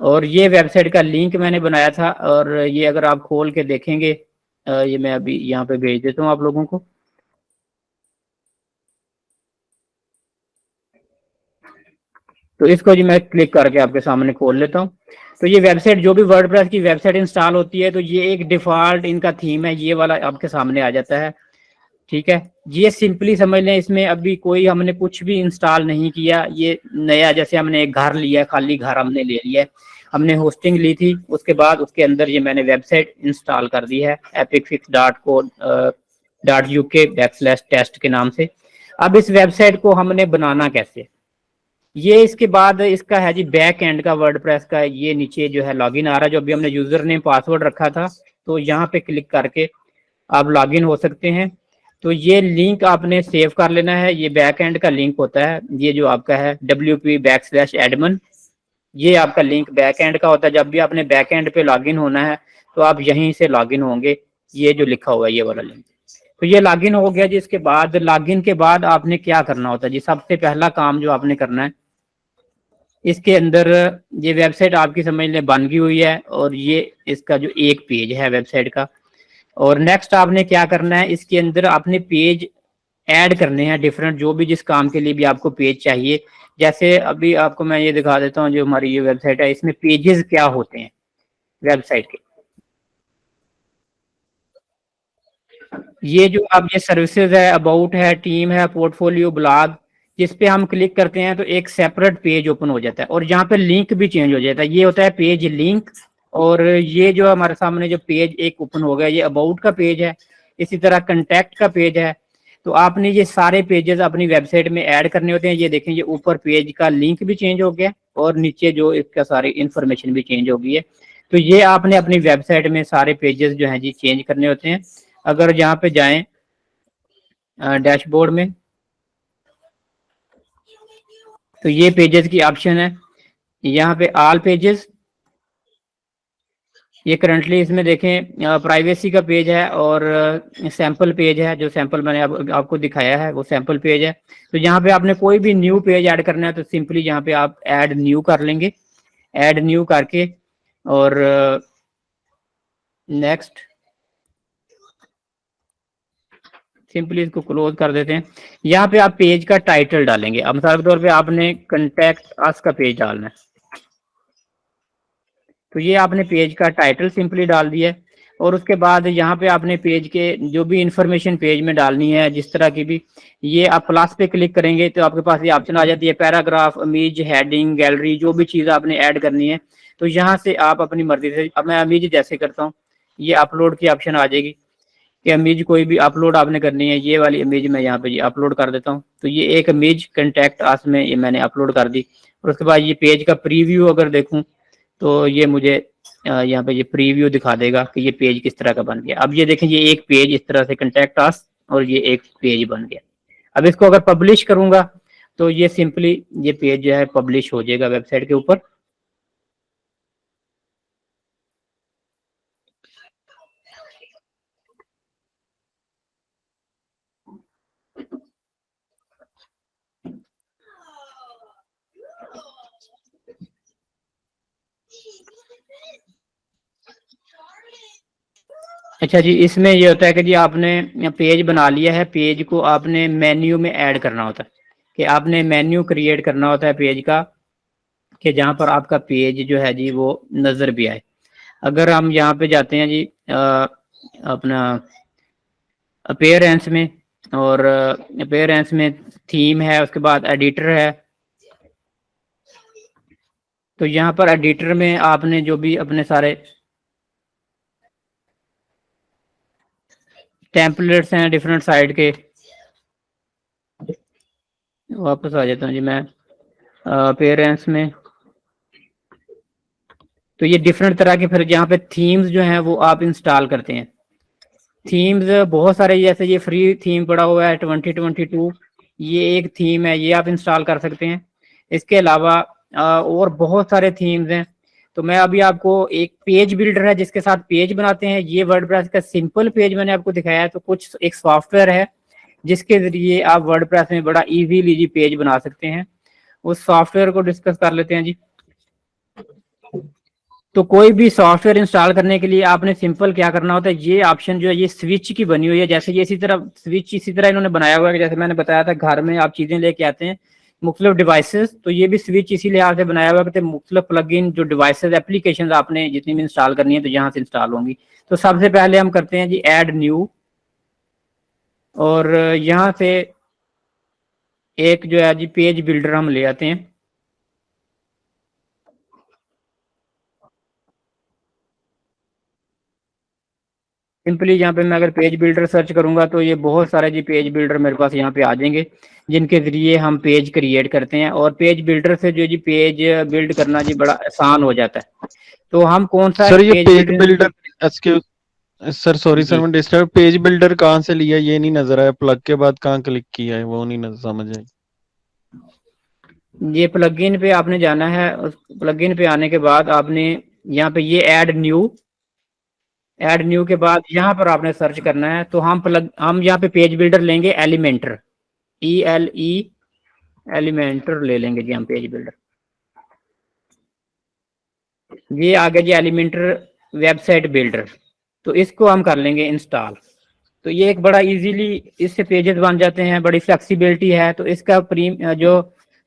और ये वेबसाइट का लिंक मैंने बनाया था और ये अगर आप खोल के देखेंगे ये मैं अभी यहाँ पे भेज देता हूँ आप लोगों को। तो इसको जी मैं क्लिक करके आपके सामने खोल लेता हूँ। तो ये वेबसाइट जो भी वर्डप्रेस की वेबसाइट इंस्टॉल होती है तो ये एक डिफॉल्ट इनका थीम है, ये वाला आपके सामने आ जाता है। ठीक है, ये सिंपली समझ लें, इसमें अभी कोई हमने कुछ भी इंस्टॉल नहीं किया। ये नया, जैसे हमने एक घर लिया, खाली घर हमने ले लिया है, हमने होस्टिंग ली थी, उसके बाद उसके अंदर ये मैंने वेबसाइट इंस्टॉल कर दी है epicfix.co.uk/test के नाम से। अब इस वेबसाइट को हमने बनाना कैसे, ये इसके बाद इसका है जी बैक एंड का वर्डप्रेस का, ये नीचे जो है लॉगिन आ रहा है, जो अभी हमने यूजर नेम पासवर्ड रखा था, तो यहाँ पे क्लिक करके आप लॉगिन हो सकते हैं। तो ये लिंक आपने सेव कर लेना है, ये बैक एंड का लिंक होता है, ये जो आपका है wp/admin, ये आपका लिंक बैक एंड का होता है। जब भी आपने बैक एंड पे लॉगिन होना है तो आप यहीं से लॉगिन होंगे, ये जो लिखा हुआ है ये वाला लिंक। तो ये लॉगिन हो गया जी। इसके बाद लॉगिन के बाद आपने क्या करना होता है जी, सबसे पहला काम जो आपने करना है, इसके अंदर ये वेबसाइट आपकी समझ लें बन गई हुई है, और ये इसका जो एक पेज है वेबसाइट का। और नेक्स्ट आपने क्या करना है, इसके अंदर आपने पेज ऐड करने हैं डिफरेंट, जो भी जिस काम के लिए भी आपको पेज चाहिए। जैसे अभी आपको मैं ये दिखा देता हूँ, जो हमारी ये वेबसाइट है, इसमें पेजेस क्या होते हैं वेबसाइट के। ये जो अब ये सर्विसेज है, अबाउट है, टीम है, पोर्टफोलियो, ब्लॉग, जिस पे हम क्लिक करते हैं तो एक सेपरेट पेज ओपन हो जाता है, और यहाँ पे लिंक भी चेंज हो जाता है। ये होता है पेज लिंक। और ये जो हमारे सामने जो पेज एक ओपन हो गया, ये अबाउट का पेज है, इसी तरह कंटेक्ट का पेज है। तो आपने ये सारे पेजेस अपनी वेबसाइट में ऐड करने होते हैं। ये देखें, ये ऊपर पेज का लिंक भी चेंज हो गया, और नीचे जो इसका सारी इंफॉर्मेशन भी चेंज हो गई है। तो ये आपने अपनी वेबसाइट में सारे पेजेस जो हैं जी चेंज करने होते हैं। अगर यहाँ पे जाएं डैशबोर्ड में, तो ये पेजेस की ऑप्शन है, यहाँ पे ऑल पेजेस, ये करंटली इसमें देखें प्राइवेसी का पेज है, और सैंपल पेज है, जो सैंपल मैंने आपको दिखाया है वो सैंपल पेज है। तो यहाँ पे आपने कोई भी न्यू पेज ऐड करना है तो सिंपली यहाँ पे आप ऐड न्यू कर लेंगे, ऐड न्यू करके, और नेक्स्ट सिंपली इसको क्लोज कर देते हैं। यहाँ पे आप पेज का टाइटल डालेंगे। अब मिसाल के तौर पे आपने कंटेक्ट अस का पेज डालना है, तो ये आपने पेज का टाइटल सिंपली डाल दिया है। और उसके बाद यहाँ पे आपने पेज के जो भी इंफॉर्मेशन पेज में डालनी है, जिस तरह की भी, ये आप प्लस पे क्लिक करेंगे तो आपके पास ये ऑप्शन आ जाती है, पैराग्राफ, इमेज, हेडिंग, गैलरी, जो भी चीज़ आपने ऐड करनी है। तो यहाँ से आप अपनी मर्जी से, अब मैं इमेज जैसे करता हूँ, ये अपलोड की ऑप्शन आ जाएगी कि इमेज कोई भी अपलोड आपने करनी है। ये वाली इमेज मैं यहाँ पे अपलोड कर देता हूँ। तो ये एक इमेज कंटेक्ट अस में ये मैंने अपलोड कर दी। और उसके बाद ये पेज का प्रीव्यू अगर देखूँ तो ये मुझे यहाँ पे ये प्रीव्यू दिखा देगा कि ये पेज किस तरह का बन गया। अब ये देखें, ये एक पेज इस तरह से कंटेक्ट अस, और ये एक पेज बन गया। अब इसको अगर पब्लिश करूंगा तो ये सिंपली ये पेज जो है पब्लिश हो जाएगा वेबसाइट के ऊपर। अच्छा जी, इसमें ये होता है कि जी आपने पेज बना लिया है, पेज को आपने मेन्यू में ऐड करना होता है, कि आपने मेन्यू क्रिएट करना होता है पेज का, कि जहाँ पर आपका पेज जो है जी वो नज़र भी आए। अगर हम यहाँ पे जाते हैं जी अपना अपीयरेंस में, और अपीयरेंस में थीम है, उसके बाद एडिटर है। तो यहाँ पर एडिटर में आपने जो भी अपने सारे टेम्पलेट्स हैं डिफरेंट साइड के, वापस आ जाता हूँ जी मैं अपीयरेंस में। तो ये डिफरेंट तरह के फिर यहाँ पे थीम्स जो हैं वो आप इंस्टॉल करते हैं। थीम्स बहुत सारे, जैसे ये फ्री थीम पड़ा हुआ है 2022, ये एक थीम है, ये आप इंस्टॉल कर सकते हैं। इसके अलावा और बहुत सारे थीम्स हैं। तो मैं अभी आपको एक पेज बिल्डर है जिसके साथ पेज बनाते हैं, ये वर्डप्रेस का सिंपल पेज मैंने आपको दिखाया है। तो कुछ एक सॉफ्टवेयर है जिसके जरिए आप वर्डप्रेस में बड़ा इजीली जी पेज बना सकते हैं। उस सॉफ्टवेयर को डिस्कस कर लेते हैं जी। तो कोई भी सॉफ्टवेयर इंस्टॉल करने के लिए आपने सिंपल क्या करना होता है, ये ऑप्शन जो है ये स्विच की बनी हुई है। जैसे ये इसी तरह स्विच इसी तरह इन्होंने बनाया हुआ है, जैसे मैंने बताया था घर में आप चीजें लेके आते हैं मुख्तलिफ डिवाइसेस, तो ये भी स्विच इसी लिहाज से बनाया हुआ है, मुख्तलिफ प्लग इन जो डिवाइसेस एप्लीकेशन आपने जितनी भी इंस्टॉल करनी है तो यहाँ से इंस्टॉल होंगी। तो सबसे पहले हम करते हैं जी ऐड न्यू, और यहाँ से एक जो है जी पेज बिल्डर हम ले आते हैं। सिंपली यहाँ पे मैं अगर पेज बिल्डर सर्च करूंगा तो ये बहुत सारे जी पेज बिल्डर मेरे पास यहाँ पे आ जाएंगे, जिनके जरिए हम पेज क्रिएट करते हैं। और पेज बिल्डर से जो जी पेज बिल्ड करना जी बड़ा आसान हो जाता है। तो हम कौन सा
सर ये
page
page
builder
builder, excuse sir, sorry sir,
जी,
मैं डिस्टर्ब, पेज बिल्डर कहाँ से लिया ये नहीं नजर आया, प्लग के बाद कहाँ क्लिक किया है वो नहीं नजर समझ आई।
ये प्लगइन पे आपने जाना है। उस प्लगइन पे आने के बाद आपने यहाँ पे ये ऐड न्यू के बाद यहाँ पर आपने सर्च करना है। तो हम यहाँ पे पेज बिल्डर लेंगे एलिमेंटर, ELE एलिमेंटर ले लेंगे जी हम पेज बिल्डर। ये आ गया जी एलिमेंटर वेबसाइट बिल्डर। तो इसको हम कर लेंगे इंस्टॉल। तो ये एक बड़ा इजीली इससे पेजेस बन जाते हैं, बड़ी फ्लेक्सिबिलिटी है। तो इसका जो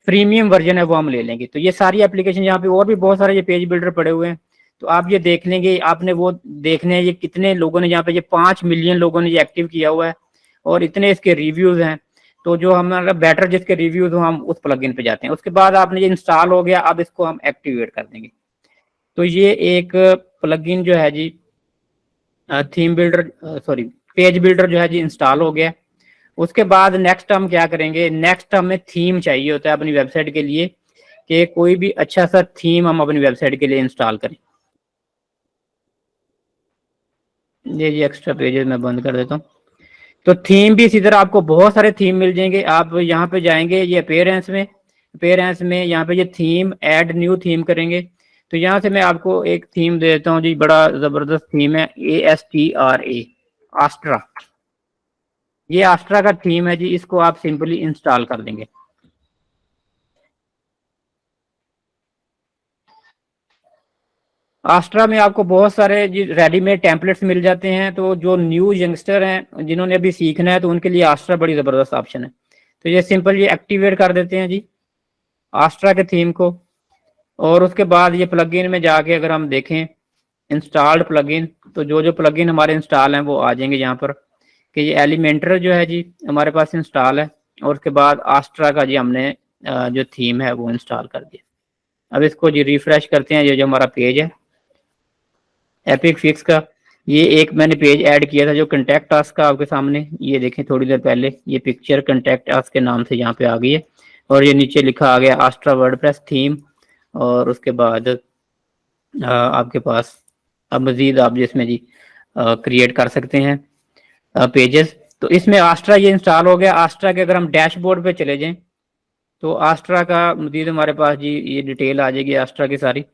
प्रीमियम वर्जन है वो हम ले लेंगे। तो ये सारी एप्लीकेशन यहाँ पे और भी बहुत सारे ये पेज बिल्डर पड़े हुए हैं। तो आप ये देख लेंगे, आपने वो देखने हैं ये कितने लोगों ने यहाँ पे, ये 5 मिलियन लोगों ने ये एक्टिव किया हुआ है और इतने इसके रिव्यूज हैं। तो जो हमारा बेटर जिसके रिव्यूज हो हम उस प्लगइन पे जाते हैं। उसके बाद आपने ये इंस्टॉल हो गया, अब इसको हम एक्टिवेट कर देंगे। तो ये एक प्लगइन जो है जी theme builder sorry page builder जो है जी इंस्टॉल हो गया। उसके बाद नेक्स्ट हम क्या करेंगे, नेक्स्ट हमें थीम चाहिए होता है अपनी वेबसाइट के लिए, कि कोई भी अच्छा सा थीम हम अपनी वेबसाइट के लिए इंस्टॉल करें। ये जी एक्स्ट्रा पेजेस मैं बंद कर देता हूँ। तो थीम भी इसी तरह आपको बहुत सारे थीम मिल जाएंगे। आप यहाँ पे जाएंगे, ये अपीयरेंस में यहाँ पे ये थीम ऐड न्यू थीम करेंगे। तो यहाँ से मैं आपको एक थीम दे देता हूँ जी, बड़ा जबरदस्त थीम है, ASTRA आस्ट्रा। ये आस्ट्रा का थीम है जी, इसको आप सिंपली इंस्टॉल कर देंगे। आस्ट्रा में आपको बहुत सारे जी रेडीमेड टेम्पलेट्स मिल जाते हैं। तो जो न्यू यंगस्टर हैं जिन्होंने अभी सीखना है तो उनके लिए आस्ट्रा बड़ी ज़बरदस्त ऑप्शन है। तो ये सिंपल ये एक्टिवेट कर देते हैं जी आस्ट्रा के थीम को। और उसके बाद ये प्लगइन में जाके अगर हम देखें इंस्टॉल्ड प्लगइन, तो जो जो प्लगइन हमारे इंस्टॉल हैं वो आ जाएंगे यहाँ पर, कि ये एलिमेंटर जो है जी हमारे पास इंस्टॉल है। और उसके बाद आस्ट्रा का जी हमने जो थीम है वो इंस्टॉल कर दिया। अब इसको जी रिफ्रेश करते हैं। ये जो हमारा पेज है एपिक फिक्स का, ये एक मैंने पेज ऐड किया था जो कंटेक्ट अस का, आपके सामने ये देखें थोड़ी देर पहले ये पिक्चर कंटेक्ट अस के नाम से यहाँ पे आ गई है। और ये नीचे लिखा आ गया आस्ट्रा वर्डप्रेस थीम। और उसके बाद आपके पास अब मजीद आप जिसमें जी क्रिएट कर सकते हैं पेजेस। तो इसमें आस्ट्रा ये इंस्टॉल हो गया। आस्ट्रा के अगर हम डैशबोर्ड पे चले जाएं तो आस्ट्रा का मजीद हमारे पास जी ये डिटेल आ जाएगी आस्ट्रा की सारी।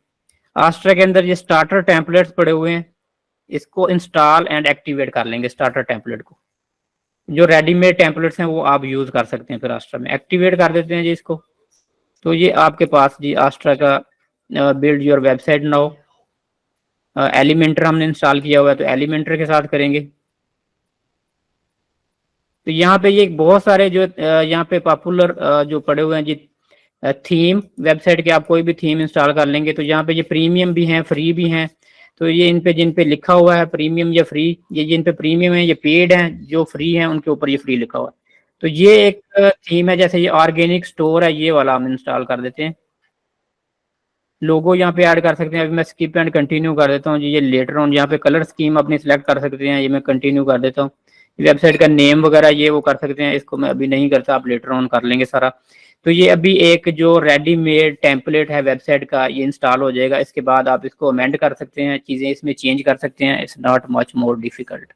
आस्ट्रा के अंदर ये स्टार्टर टेम्पलेट्स पड़े हुए हैं, इसको इंस्टॉल एंड एक्टिवेट कर लेंगे। स्टार्टर टेम्पलेट को, जो रेडीमेड टेम्पलेट्स हैं वो आप यूज कर सकते हैं। फिर आस्ट्रा में एक्टिवेट कर देते हैं जी इसको। तो ये आपके पास जी आस्ट्रा का build your website now. Elementor हमने इंस्टॉल किया हुआ है तो एलिमेंटर के साथ करेंगे। तो यहाँ पे ये बहुत सारे जो यहाँ पे पॉपुलर जो पड़े हुए हैं जी थीम वेबसाइट के, आप कोई भी थीम इंस्टॉल कर लेंगे। तो यहाँ पे ये प्रीमियम भी हैं, फ्री भी हैं। तो ये इन पे जिन पे लिखा हुआ है प्रीमियम या फ्री, ये जिन पे प्रीमियम है ये पेड हैं, जो फ्री हैं उनके ऊपर ये फ्री लिखा हुआ है। तो ये एक थीम है, जैसे ये ऑर्गेनिक स्टोर है, ये वाला हम इंस्टॉल कर देते हैं। लोगो यहाँ पे ऐड कर सकते हैं। अभी मैं स्किप एंड कंटिन्यू कर देता हूँ जी। ये लेटर ऑन यहाँ पे कलर स्कीम अपनी सिलेक्ट कर सकते हैं, ये मैं कंटिन्यू कर देता हूँ। वेबसाइट का नेम वगैरह ये वो कर सकते हैं, इसको मैं अभी नहीं करता, आप लेटर ऑन कर लेंगे सारा। तो ये अभी एक जो रेडीमेड टेम्पलेट है वेबसाइट का ये इंस्टॉल हो जाएगा। इसके बाद आप इसको अमेंड कर सकते हैं, चीज़ें इसमें चेंज कर सकते हैं। It's not much more difficult.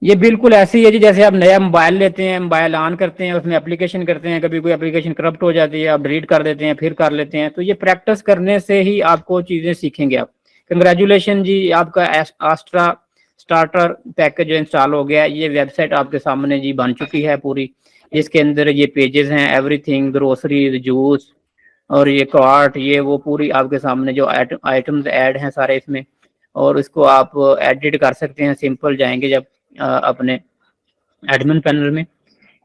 ये बिल्कुल ऐसे ही है जी, जैसे आप नया मोबाइल लेते हैं, मोबाइल ऑन करते हैं, उसमें एप्लीकेशन करते हैं, कभी कोई एप्लीकेशन करप्ट हो जाती है, आप डिलीट कर देते हैं, फिर कर लेते हैं। तो ये प्रैक्टिस करने से ही आपको चीज़ें सीखेंगे आप। कंग्रेचुलेशन जी, आपका आस्ट्रा स्टार्टर पैकेज जो इंस्टॉल हो गया। ये वेबसाइट आपके सामने जी बन चुकी है पूरी। इसके अंदर ये पेजेस हैं, एवरीथिंग, ग्रोसरी, जूस और ये कार्ट, ये वो पूरी आपके सामने जो आइटम्स ऐड हैं सारे इसमें। और इसको आप एडिट कर सकते हैं। सिंपल जाएंगे जब अपने एडमिन पैनल में।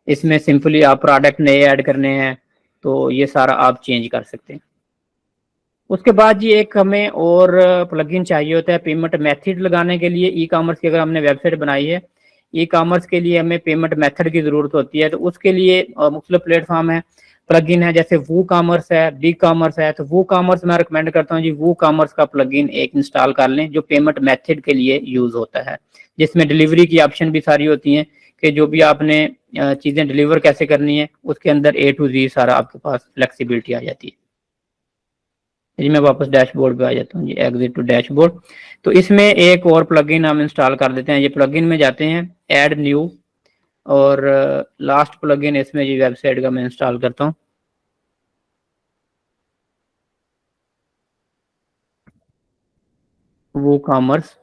इसमें सिंपली आप प्रोडक्ट नए ऐड करने हैं तो ये सारा आप चेंज कर सकते हैं। उसके बाद जी एक हमें और प्लगइन चाहिए होता है पेमेंट मेथड लगाने के लिए। ई कॉमर्स की अगर हमने वेबसाइट बनाई है, ई कॉमर्स के लिए हमें पेमेंट मेथड की ज़रूरत होती है, तो उसके लिए मुख्तलिफ प्लेटफॉर्म है, प्लगइन है, जैसे वो कॉमर्स है, बी कॉमर्स है। तो वो कॉमर्स मैं रिकमेंड करता हूँ जी, वो कॉमर्स का प्लगइन एक इंस्टॉल कर लें जो पेमेंट मेथड के लिए यूज़ होता है, जिसमें डिलीवरी की ऑप्शन भी सारी होती हैं कि जो भी आपने चीज़ें डिलीवर कैसे करनी है उसके अंदर A to Z सारा आपके पास फ्लेक्सिबिलिटी आ जाती है। जी मैं वापस डैशबोर्ड पे आ जाता हूँ जी, एग्जिट टू डैशबोर्ड। तो इसमें एक और प्लगइन हम इंस्टॉल कर देते हैं। ये प्लगइन में जाते हैं, ऐड न्यू, और लास्ट प्लगइन इसमें जी वेबसाइट का मैं इंस्टॉल करता हूँ। वो कॉमर्स,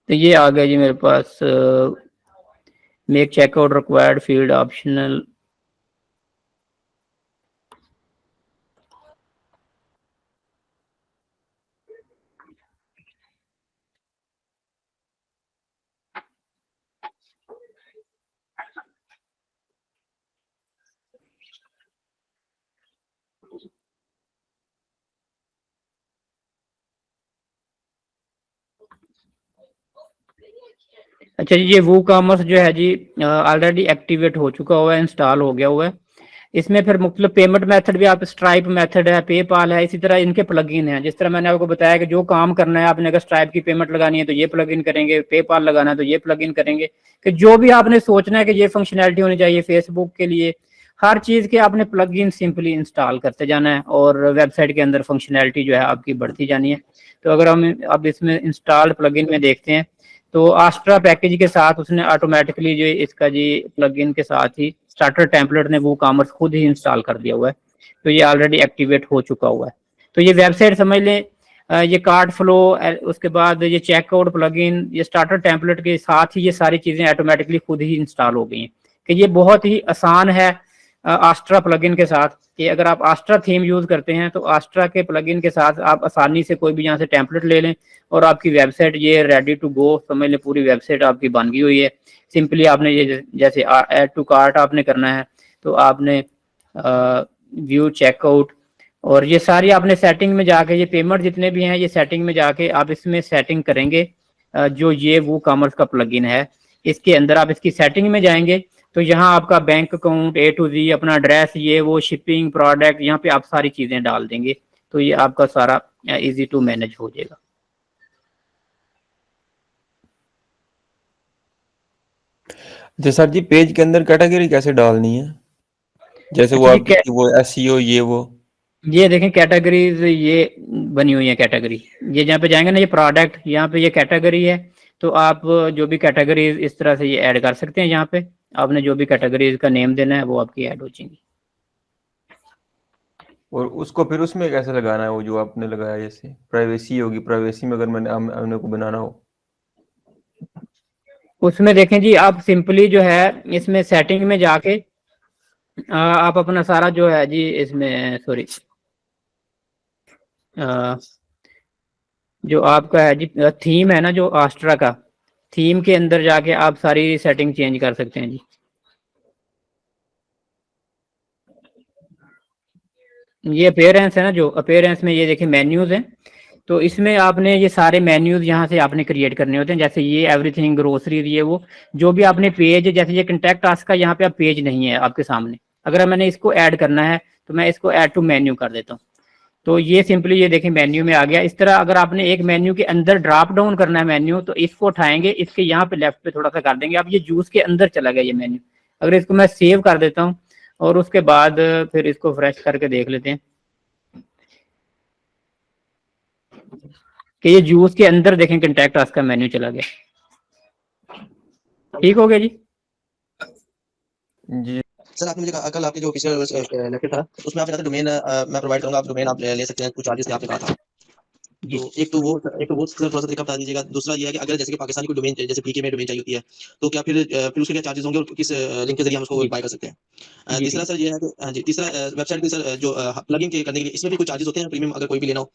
तो ये आ गया जी मेरे पास। Make checkout required field optional. अच्छा जी, ये वो कॉमर्स जो है जी ऑलरेडी एक्टिवेट हो चुका हुआ है, इंस्टॉल हो गया हुआ है। इसमें फिर मुख्तलिफ पेमेंट मेथड भी, आप स्ट्राइप मेथड है, पेपाल है, इसी तरह इनके प्लगइन हैं। जिस तरह मैंने आपको बताया कि जो काम करना है आपने, अगर स्ट्राइप की पेमेंट लगानी है तो ये प्लगइन करेंगे, पेपाल लगाना है तो ये प्लगइन करेंगे, कि जो भी आपने सोचना है कि ये फंक्शनैलिटी होनी चाहिए फेसबुक के लिए, हर चीज़ के आपने प्लगइन सिंपली इंस्टॉल करते जाना है और वेबसाइट के अंदर फंक्शनैलिटी जो है आपकी बढ़ती जानी है। तो अगर हम अब इसमें इंस्टॉल्ड प्लगइन में देखते हैं तो आस्ट्रा पैकेज के साथ उसने ऑटोमेटिकली जो इसका जी प्लगइन के साथ ही स्टार्टर टेम्पलेट ने वो कॉमर्स खुद ही इंस्टॉल कर दिया हुआ है। तो ये ऑलरेडी एक्टिवेट हो चुका हुआ है। तो ये वेबसाइट समझ लें, ये कार्ड फ्लो, उसके बाद ये चेकआउट प्लगइन, ये स्टार्टर टेम्पलेट के साथ ही ये सारी चीज़ें ऑटोमेटिकली खुद ही इंस्टॉल हो गई हैं। कि ये बहुत ही आसान है आस्ट्रा प्लगइन के साथ, कि अगर आप आस्ट्रा थीम यूज़ करते हैं तो आस्ट्रा के प्लगइन के साथ आप आसानी से कोई भी यहाँ से टेम्पलेट ले लें और आपकी वेबसाइट ये रेडी टू गो, समझ लें पूरी वेबसाइट आपकी बन गई हुई है। सिंपली आपने ये जैसे ऐड टू कार्ट आपने करना है तो आपने व्यू चेकआउट, और ये सारी आपने सेटिंग में जाके, ये पेमेंट जितने भी हैं ये सेटिंग में जाके आप इसमें सेटिंग करेंगे। जो ये वो कॉमर्स का प्लगइन है इसके अंदर आप इसकी सेटिंग में जाएंगे तो यहाँ आपका bank account A to Z, अपना एड्रेस, ये वो, शिपिंग, प्रोडक्ट, यहाँ पे आप सारी चीज़ें डाल देंगे तो ये आपका सारा इजी टू मैनेज हो जाएगा।
तो सर जी पेज के अंदर कैटेगरी कैसे डालनी है? जैसे वो
अच्छा
आपकी वो SEO ये वो,
ये देखें कैटेगरीज ये बनी हुई है कैटेगरी, ये जहाँ पे जाएंगे ना ये प्रोडक्ट, यहाँ पे ये कैटेगरी है। तो आप जो भी कैटेगरीज इस तरह से ये ऐड कर सकते हैं। यहाँ पे आपने जो भी कैटेगरीज का नेम देना है वो आपकी ऐड हो जाएंगी।
और उसको फिर उसमें कैसे लगाना है? वो जो आपने लगाया जैसे प्राइवेसी होगी, प्राइवेसी में अगर मैंने हमने को बनाना हो
उसमें देखें जी, आप सिंपली जो है इसमें सेटिंग में जाके आप अपना सारा जो है जी इसमें, सॉरी, जो आपका है जी थीम है ना जो आस्ट्रा का, थीम के अंदर जाके आप सारी सेटिंग चेंज कर सकते हैं जी। ये अपेयरेंस है ना, जो अपेयरेंस में ये देखिए मेन्यूज हैं, तो इसमें आपने ये सारे मेन्यूज यहाँ से आपने क्रिएट करने होते हैं। जैसे ये एवरीथिंग ग्रोसरी, ये वो, जो भी आपने पेज, जैसे ये कंटेक्ट आस्क का यहाँ पे आप पेज नहीं है आपके सामने, अगर मैंने इसको ऐड करना है तो मैं इसको ऐड टू मेन्यू कर देता हूँ। तो ये सिंपली ये देखिए मेन्यू में आ गया। इस तरह अगर आपने एक मेन्यू के अंदर ड्रॉप डाउन करना है मेन्यू, तो इसको उठाएंगे, इसके यहाँ पे लेफ्ट पे थोड़ा सा कर देंगे, अब ये जूस के अंदर चला गया ये मेन्यू। अगर इसको मैं सेव कर देता हूँ और उसके बाद फिर इसको फ्रेश करके देख लेते हैं कि ये जूस के अंदर देखें कंटेक्ट आस्क का मेन्यू चला गया। ठीक हो गया जी।
जी।
सर आपने मुझे कल आपके जो पिछले लेक्चर था उसमें आपने कहा था डोमेन मैं प्रोवाइड करूंगा, आप डोमेन आप ले सकते हैं, कुछ चार्जेस थे आपने कहा था। तो एक तो वो सर थोड़ा सा तरीका बता दीजिएगा। दूसरा ये है कि अगर जैसे कि पाकिस्तानी कोई डोमेन, जैसे पीके में डोमेन चाहिए होती है, तो क्या फिर उसके क्या चार्जेस होंगे और किस लिंक के जरिए हम उसको बाय कर सकते हैं? तीसरा सर ये है कि हाँ जी, तीसरा वेबसाइट के सर जो प्लगइन के करने के लिए इसमें भी कोई चार्जेस होते हैं प्रीमियम, अगर कोई भी लेना हो?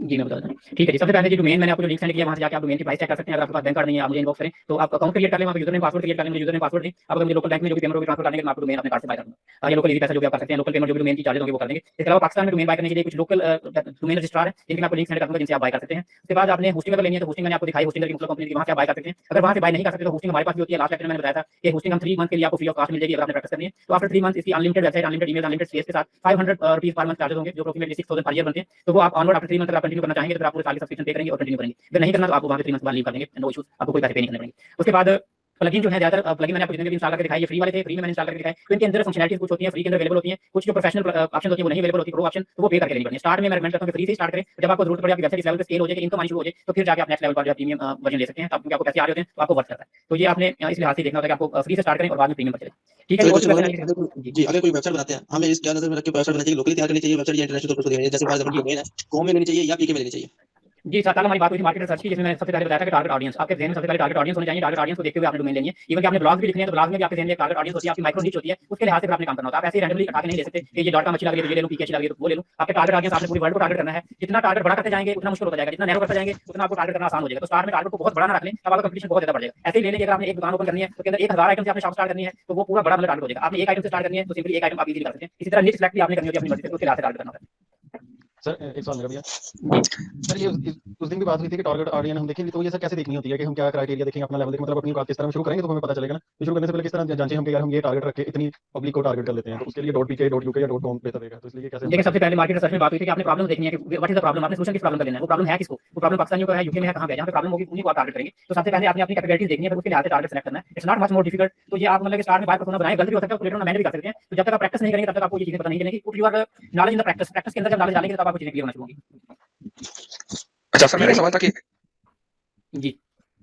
जी, मैं बताता हूँ। ठीक है जी, सबसे पहले जी डोमेन मैंने आपको जो लिंक सेंड किया वहाँ से जाके आप डोमेन की प्राइस चेक कर सकते हैं। अगर आपके पास बैंक कार्ड नहीं है, आप मुझे इनबॉक्स करें, तो आप अकाउंट क्रिएट कर लें, वहाँ पे यूज़र नेम पासवर्ड क्रिएट कर लें, मुझे यूज़र नेम पासवर्ड दें। आप अगर मुझे लोकल बैंक में जो भी पेमेंट होगी ट्रांसफर करने के मैं आपको डोमेन अपने कार्ड से बाय कर दूँगा। ये लोकल ईज़ी पैसा जो भी आप कर सकते हैं, लोकल पेमेंट जो भी डोमेन की चार्जेस होंगे वो कर देंगे। इसके अलावा पाकिस्तान में डोमेन बाय करने के लिए कुछ लोकल डोमेन रजिस्ट्रार है, जिनके मैं आपको लिंक सेंड कर दूँगा, जिनसे आप बाय कर सकते हैं। उसके बाद आपने होस्टिंग अगर लेनी है, तो होस्टिंग मैंने आपको दिखाई, होस्टिंग की मुख्तलिफ कंपनी की, वहाँ से आप बाय कर सकते हैं। अगर वहाँ से बाय नहीं कर सकते तो होस्टिंग हमारे पास भी होती है। लास्ट लेक्चर में मैंने बताया था कि होस्टिंग हम 3 मंथ के लिए आपको फ्री ऑफ कॉस्ट मिल जाएगी अगर आपने प्रैक्टिस करनी है। तो आफ्टर 3 मंथ इसकी unlimited website, unlimited email, unlimited space के साथ 500 रुपीज़ पर मंथ चार्जेस होंगे, जो अप्रॉक्सिमेटली 6000 पर ईयर बनते हैं। तो वो आप ऑनवर्ड आफ्टर 3 मंथ अगर आप कंटिन्यू करना चाहेंगे तो फिर आप पूरे साल की सब्सक्रिप्शन पे करेंगे और कंटिन्यू करेंगे। अगर नहीं करना तो आपको वहाँ पे 3 मंथ बाद लीव कर देंगे, नो इश्यूज, आपको कोई पैसे पे नहीं करने पड़ेंगे। उसके बाद प्लगइन जो है ज़्यादातर प्लगइन मैंने आपको जितने भी इंस्टॉल करके दिखाई, ये फ्री वाले थे, फ्री में मैंने इंस्टॉल करके दिखाए। तो इनके अंदर फंक्शनैलिटीज़ कुछ होती हैं फ्री के अंदर अवेलेबल होती हैं, कुछ जो प्रोफेशनल ऑप्शन होती है वो नहीं अवेलेबल होती, प्रो ऑप्शन तो वो पे करके लेनी पड़ती है। स्टार्ट में मैं रिकमेंड करता हूँ कि फ्री से स्टार्ट करें, जब आपको जरूरत पड़े, आपकी वेबसाइट इस लेवल पे स्केल हो जाए कि इनकम आनी शुरू हो जाए, तो फिर जाके आप नेक्स्ट लेवल पर जो प्रीमियम वर्जन ले सकते हैं, क्योंकि आपको पैसे आ रहे होते हैं तो आपको वर्थ करता है। तो ये आपने इस लिहाज से देखना होता है कि आपको फ्री से स्टार्ट करें और बाद में प्रीमियम पर चले। ठीक है
सर
जी, और
कुछ
जो
बोलना
वेबसाइट
है जी, अगर कोई वेबसाइट बनाते हैं, हमें इस क्या नज़र में रख के वेबसाइट बनानी चाहिए, लोकली तैयार करनी चाहिए वेबसाइट या इंटरनेशनल तौर पर देनी चाहिए? जैसे फॉर एग्जांपल डोमेन है, कॉम में लेनी चाहिए या पीके में लेनी चाहिए?
जी, कल हमारी बात हुई थी मार्केट रिसर्च की, जिसमें मैंने सबसे पहले बताया था कि टारगेट ऑडियंस आपके ज़हन में सबसे पहले टारगेट ऑडियंस होनी चाहिए। टारगेट ऑडियंस को देखते हुए आपने डोमेन लेनी है। इवन कि आपने ब्लॉग भी लिखने हैं तो ब्लॉग में भी आपके ज़हन में टारगेट ऑडियंस होती है, आपकी माइक्रो नीच होती है, उसके लिहाज से फिर आपने काम करना होता है। आप ऐसे ही रैंडमली उठा के नहीं ले सकते कि ये डॉट कॉम अच्छी लग रही है तो ये ले लूँ, पीके अच्छी लग रही है तो वो ले लूँ। आपके टारगेट ऑडियंस आपने पूरी वर्ल्ड को टारगेट करना है। जितना टारगेट बड़ा करते जाएंगे उतना मुश्किल होता जाएगा, जितना नैरो करते जाएंगे उतना आपको टारगेट करना आसान हो जाएगा। तो स्टार्ट में टारगेट को बहुत बड़ा ना रख लें, तब आपका कंपटीशन बहुत ज़्यादा बढ़ जाएगा। ऐसे ही ले लेंगे, अगर आपने एक दुकान ओपन करनी है तो उसके अंदर 1000 आइटम से आपने शॉप स्टार्ट करनी है तो वो पूरा बड़ा मतलब टारगेट हो जाएगा। आपने एक आइटम से स्टार्ट करनी है तो सिंपली एक आइटम आप इजीली कर सकते हैं। इसी तरह नीच सिलेक्ट भी आपने करनी होती है अपनी मर्जी से, उसके लिहाज से टारगेट करना होता है।
सर एक सवाल मेरा भैया, सर ये उस दिन भी बात हुई थी कि टारगेट ऑडियंस हम देखेंगे तो ये सर कैसे देखनी होती है कि हम क्या क्राइटेरिया देखेंगे, अपना लेवल देखें, मतलब अपनी बात किस तरह शुरू करेंगे तो हमें पता चलेगा ना। तो शुरू करने से पहले किस तरह जांचें हम कि यार हम ये टारगेट रख के इतनी पब्लिक को टारगेट कर लेते हैं, तो उसके लिए .pk.uk या .com बेहतर रहेगा। तो इसलिए कैसे
देखिए, सबसे पहले मार्केट रिसर्च में बात हुई थी कि आपने प्रॉब्लम देखनी है कि व्हाट इज द प्रॉब्लम, आपने सोल्यूशन किस प्रॉब्लम का लेना है, वो प्रॉब्लम है किसको, वो प्रॉब्लम पाकिस्तानियों का है, यूके में है, कहाँ पे है, जहाँ पे प्रॉब्लम होगी उन्हीं को आप टारगेट करेंगे। तो सबसे पहले आपने अपनी कैपेबिलिटीज देखनी है, फिर उसके लिहाज से टारगेट सेलेक्ट करना है। It's not much more difficult. तो ये आप मतलब कि स्टार्ट में बात करना बनाए, गलती हो सकता है, लेटर ऑन मैनेज भी कर सकते हैं। तो जब तक आप प्रैक्टिस नहीं करेंगे तब तक आपको ये चीजें पता नहीं चलेंगी। Put your knowledge in the practice, practice के अंदर जब नॉलेज डालेंगे तब आपको चीजें क्लियर होना शुरू होंगी।
अच्छा सर, मेरा सवाल था कि
जी,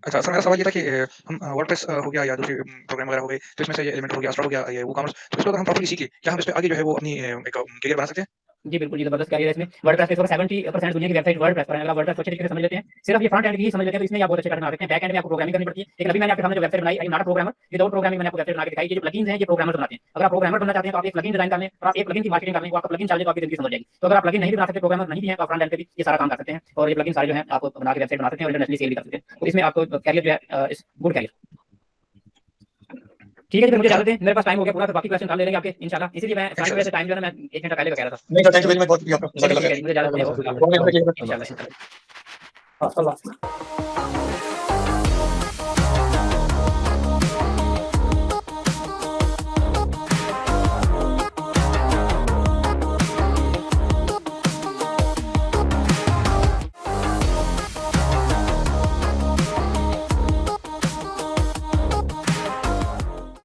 अच्छा सर, मेरा सवाल ये था कि हम वर्डप्रेस हो गया या दूसरे प्रोग्राम वगैरह हो गए, तो इसमें से ये एलिमेंट हो गया, स्टार्ट हो गया, ये वूकॉमर्स, तो इसको अगर हम प्रॉपर्ली सीखे, क्या हम इस पे आगे जो है वो अपनी एक करियर बना सकते हैं?
जी बिल्कुल, जी जबरदस्त कैरियर है इसमें। वर्डप्रेस पे 70% दुनिया की वेबसाइट वर्डप्रेस पर है। अगर आप वर्डप्रेस अच्छे तरीके से समझ लेते हैं, सिर्फ ये फ्रंट एंड ही समझ लेते हैं, तो इसमें आप बहुत अच्छे करना सकते हैं। बैक एंड में आपको प्रोग्रामिंग करनी पड़ती है। लेकिन अभी मैंने आपके सामने जो वेबसाइट बनाई, I am not a programmer, without programming मैंने आपको वेबसाइट बना के दिखाई। ये जो प्लगइन्स हैं ये प्रोग्रामर बनाते हैं। अगर आप प्रोग्रामर बनना चाहते हैं तो आप एक प्लगइन डिजाइन कर लें और आप एक प्लगइन की मार्केटिंग कर लें, वो आपका प्लगइन चार्ज तो आपकी जिंदगी समझ जाएगी। तो अगर आप प्लगइन नहीं भी बना सकते, प्रोग्रामर नहीं भी है, तो आप फ्रंट एंड पे भी ये सारा काम कर सकते हैं और ये प्लगइन सारे जो है आप बना के वेबसाइट बना सकते हैं और इंटरनेशनली सेल भी कर सकते हैं। तो इसमें आपको कैरियर जो है इस गुड कैरियर। ठीक है जी, फिर मुझे इजाजत दें, मेरे पास टाइम हो गया पूरा, तो बाकी क्वेश्चन कल ले लेंगे आपके इंशाल्लाह। इसीलिए मैं सारी वजह से टाइम जो है ना मैं 1 घंटा पहले का कह रहा था।
नहीं sir, thank you very much, बहुत शुक्रिया आपका,
ठीक
जज़ाकल्लाह
है
खैर।
जी, मुझे इजाजत दें इंशाल्लाह।